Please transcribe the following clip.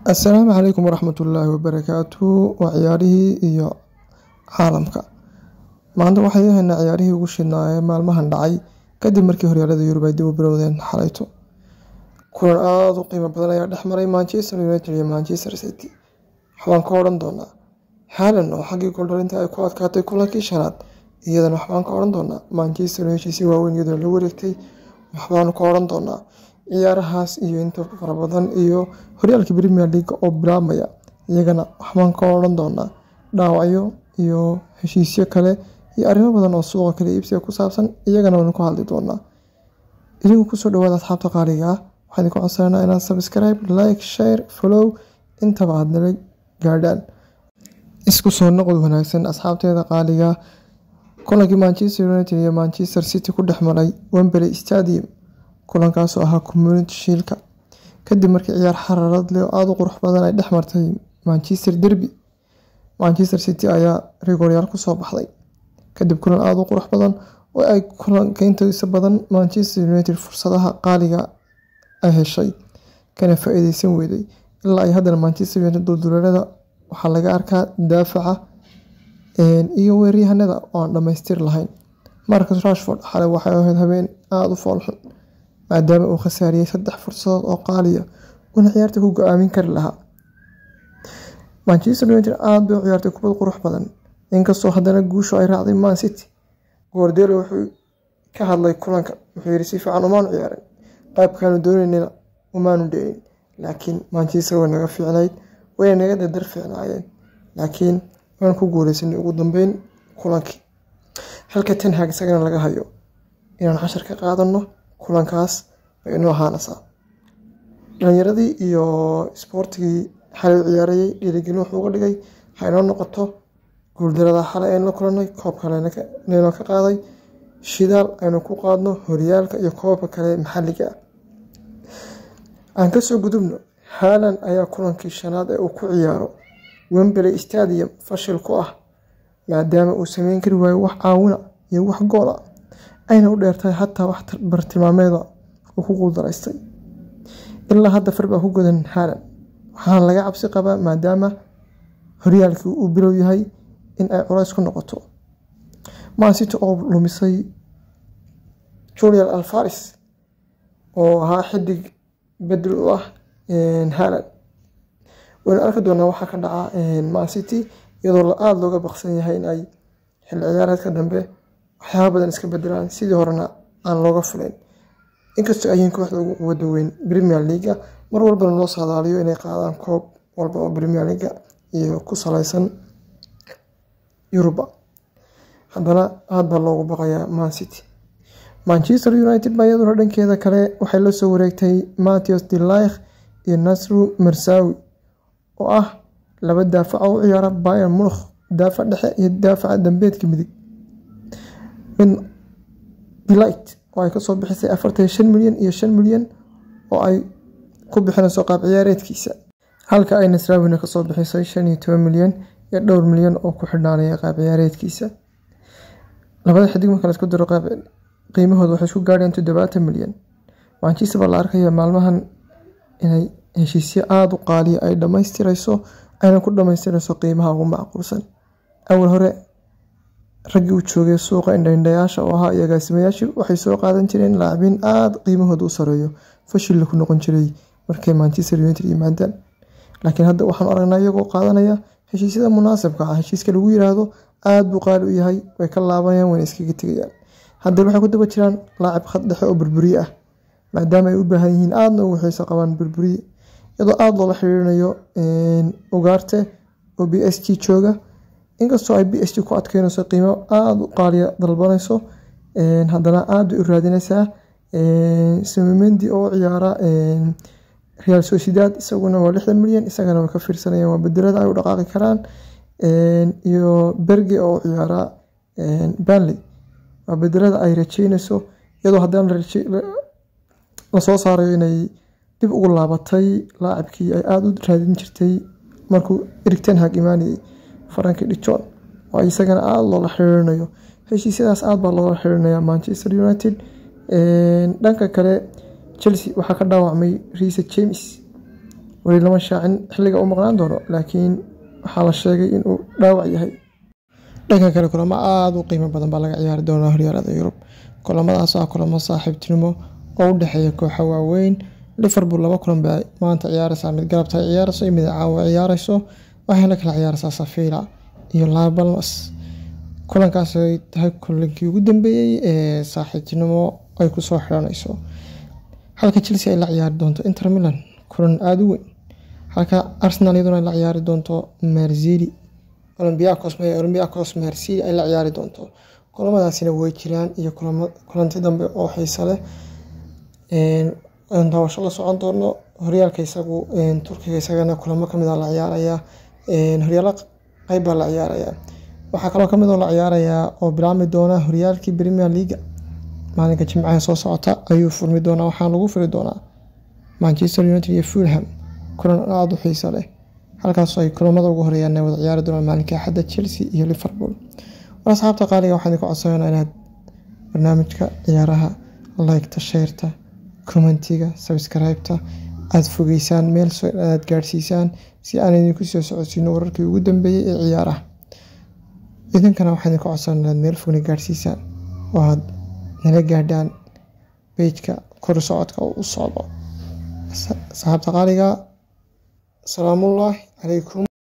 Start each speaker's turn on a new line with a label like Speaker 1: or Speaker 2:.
Speaker 1: السلام عليكم ورحمة الله وبركاته وعياره iyo caalamka maanta waxay ahayn ciyaarihii ugu shidnaa maalmahan dhacay kadib markii horyaalada Yurub ay dib u bilowdeen xalayto kulan aad u qiimo badan ayaa dhexmaray Manchester United iyo Manchester City waxaan ka oran doonaa Haaland oo xaggii gool dhalinta ay ku adkaatay kulankii shanaad iyadana waxaan ka oran doonaa Manchester United si waaweyn iyadoo la wareegtay waxaan ka oran doonaa ciyaarahaas iyo inta fara badan iyo horyaalka Premier League oo bilaabmaya iyagana waxaan ka oran doonaa dhaawacyo iyo heshiisyo kale iyo arrimo badan oo suuqa kale iibsiga ku saabsan iyagana waan ku hadli doonaa idinku ku soo dhawaada asxaabta qaaliga waxaan ku codsanaynaa inaad subscribe like share follow inta baad nala gaadhaan isku soo noqod wanaagsan asxaabteeda qaaliga kulankii Manchester United iyo Manchester City ku dhexmaray Wembley Stadium kulankaas oo ahaa Community Shield kadib markii ciyaar xaraarad leh oo aad u qurux badan ay dhexmartay Manchester Derby Manchester City ayaa rigoryaal ku soo baxday kadib kulan aad u qurux badan oo ay kulanka intiisa badan Manchester United fursadaha qaaliga ay heshay kana faa'iideysan weyday ilaa ay haddana Manchester United dulduleelada waxaa laga arkaa daafaca iyo weeraryahanada oo aan dhamaystir lahayn Marcus Rashford xalay waxay ahayd habeen aad u foolxun maadaama uu khasaariyay 3 fursadood oo qaaliya una ciyaarta ku go'aamin kar lahaa Manchester United aad bay ciyaartay kubad qurux badan inkastoo haddana guushu ay raacday Man City Guardiola wuxuu ka hadlay kulanka wuxuu yiri si fiican uma ciyaarin qaybkaanu doonaynaa umaanu dheerin laakiin Manchester way naga fiicnayd way naga dadar fiicnaayeen laakiin waan ku guuleysanay ugu dambeyn kulankii halka Ten Hag isagana laga hayo inaan cashar ka qaadano kulankaas inuu ahaanasa dhalinyaradii iyo sportigii xalay ciyaarayay dhiirigelin wuxuu uga dhigay hayno noqoto guuldarada xalay ee la kulanay koob kale neeno ka qaaday shidaal aynu ku qaadno horyaalka iyo koobka kale maxalliga aan ka soo gudubno Haaland ayaa kulankii shanaad ee uu ku ciyaaro Wembley Stadium fashil ku ah maadaama uu sameyn kari waayo wax caawina iyo wax gool ah ayna u dheertay hatta wax bartilmaameeda uu ku guuldareystay ilaa hadda farba ku godan Haaland waxaan laga cabsi qabaa maadaama horyaalku uu bilow yahay in ay culays ku noqoto Man City oo lumisay Julian Alvarez oo ahaa xidig bedel u ah Haaland waan arki doonaa waxa ka dhaca Man City iyadoo aad looga baqsan yahay in ay xil ciyaareedka dambe waxyaabo badan iska bedelaan sidii horena aan looga filayn inkastoo ay kooxda ugu quwada weyn Premier League mar walba loo saadaaliyo inay qaadaan koob walba oo Premier League iyo ku saleysan Yurub haddana aad baa loogu baqayaa Man City Manchester United bayaduna dhankeeda kale waxay la soo wareegtay Matthias de Ligt iyo Nasru Marsawi oo ah laba daafac oo ciyaara Bayern Munich daafac dhexe iyo daafac dambeedka midig min de Ligt oo ay ka soo bixisay 45 milyan iyo 5 milyan oo ay ku bixinayso qaab ciyaareedkiisa halka ay Nasrawina ka soo bixisay 15 milyan iyo 2 milyan oo ku xidhnaanaya qaab ciyaareedkiisa labada xidig marka la isku daro qaab qiimahooda waxay isku gaareen 70 milyan Manchester baa la arkaya maalmahan inay heshiisyo aad u qaaliya ay dhamaystirayso ayna ku dhamaystirayso qiimaha ugu macquulsan awal hore ragii u joogay suuqa indhayaasha oo ahaa agaasimayaashu waxay soo qaadan jireen laacibiin aad qiimahooda u sareeyo fashil ku noqon jiray markay Manchester United yimaadaan laakiin hadda waxaan aragnaa iyagoo qaadanaya heshiisyada munaasabka ah heshiiska lagu yiraahdo aad buu qaali u yahay way ka laabanayaan way iskaga tagayaan hadda waxay ku daba jiraan laacib khad dhexe oo burburiye ah maadaama ay u baahan yihiin aadna ugu xiiso qabaan burburiye iyadoo aad loola xiriirinayo Ugarte oo PSG jooga inkastoo ay PSG ku adkeynayso qiimo aad u qaaliya dalbanayso haddana aad u raadinaysaa Sumemendi oo ciyaara Real Sociedad isaguna waa 60 milyan isagana way ka fiirsanayaan waa bedelada ay u dhaqaaqi karaan iyo Berge oo ciyaara Burnley waa bedelada ay rajeynayso iyadoo haddana la soo saaray inay dib ugu laabatay laacibkii ay aad u raadin jirtay markuu Erik ten Hag imaanay Frankie de Jong oo isagana aad loola xiriirinayo heshiisyadaas aad baa loola xiriirinayaa Manchester United dhanka kale Chelsea waxa ka dhaawacmay Reece James weli lama shaacin xilliga uu maqnaan doono laakiin waxaa la sheegay inuu dhaawac yahay. dhanka kale kulamo aad u qiimo badan baa laga ciyaari doonaa horyaalada Yurub. kulamadaas waa kulamo saaxiibtinimo oo u dhexeeya kooxo waaweyn. Liverpool 2 kulan bay maanta ciyaaraysaa, mid galabta ciyaarayso iyo mid caawa ciyaarayso, waxayna kala ciyaaraysaa Sevilla iyo Las Palmas. kulankaas ay tahay kulankii ugu dambeeyay ee saaxiibtinimo ay ku soo xiranayso, halka Chelsea ay la ciyaari doonto Inter Milan kulan aad u weyn, halka Arsenal iyaduna la ciyaari doonto Marseille. Olympiacos Marseille ay la ciyaari doonto. kulamadaasina way jiraan iyo kulanti dambe oo xiiso leh. daawasho la socon doono horyaalka isagu Turkiga isagana kulamo kamid ah la ciyaaraya. horyaalo qayb baa la ciyaaraya. waxaa kaloo kamid ah la ciyaaraya oo bilaami doona horyaalkii Premier League maalinka Jimcaha soo socota ayuu furmi doonaa. waxaan lagu furi doonaa Manchester United iyo Fulham, kulan aad u xiiso leh, halkaas ay kulamada ugu horeeyaan wada ciyaari doonaan maalinka Axadda Chelsea iyo Liverpool. asxaabta qaaliga waxaan ku codsanaynaa inaad barnaamijka ciyaaraha like-ta, share-ta, commentiga, subscribe-ta aad fogeysaan meel soo aad gaarsiisaan si aan idinku soo socodsiino wararkii ugu dambeeyay ee ciyaaraha. idinkana waxaan ku codsanaynaa inaad meel fog gaarsiisaan oo aad nala gaadhaan page-ka kor socodka u socdo. asxaabta qaaliga, salaamullaahi calaykum.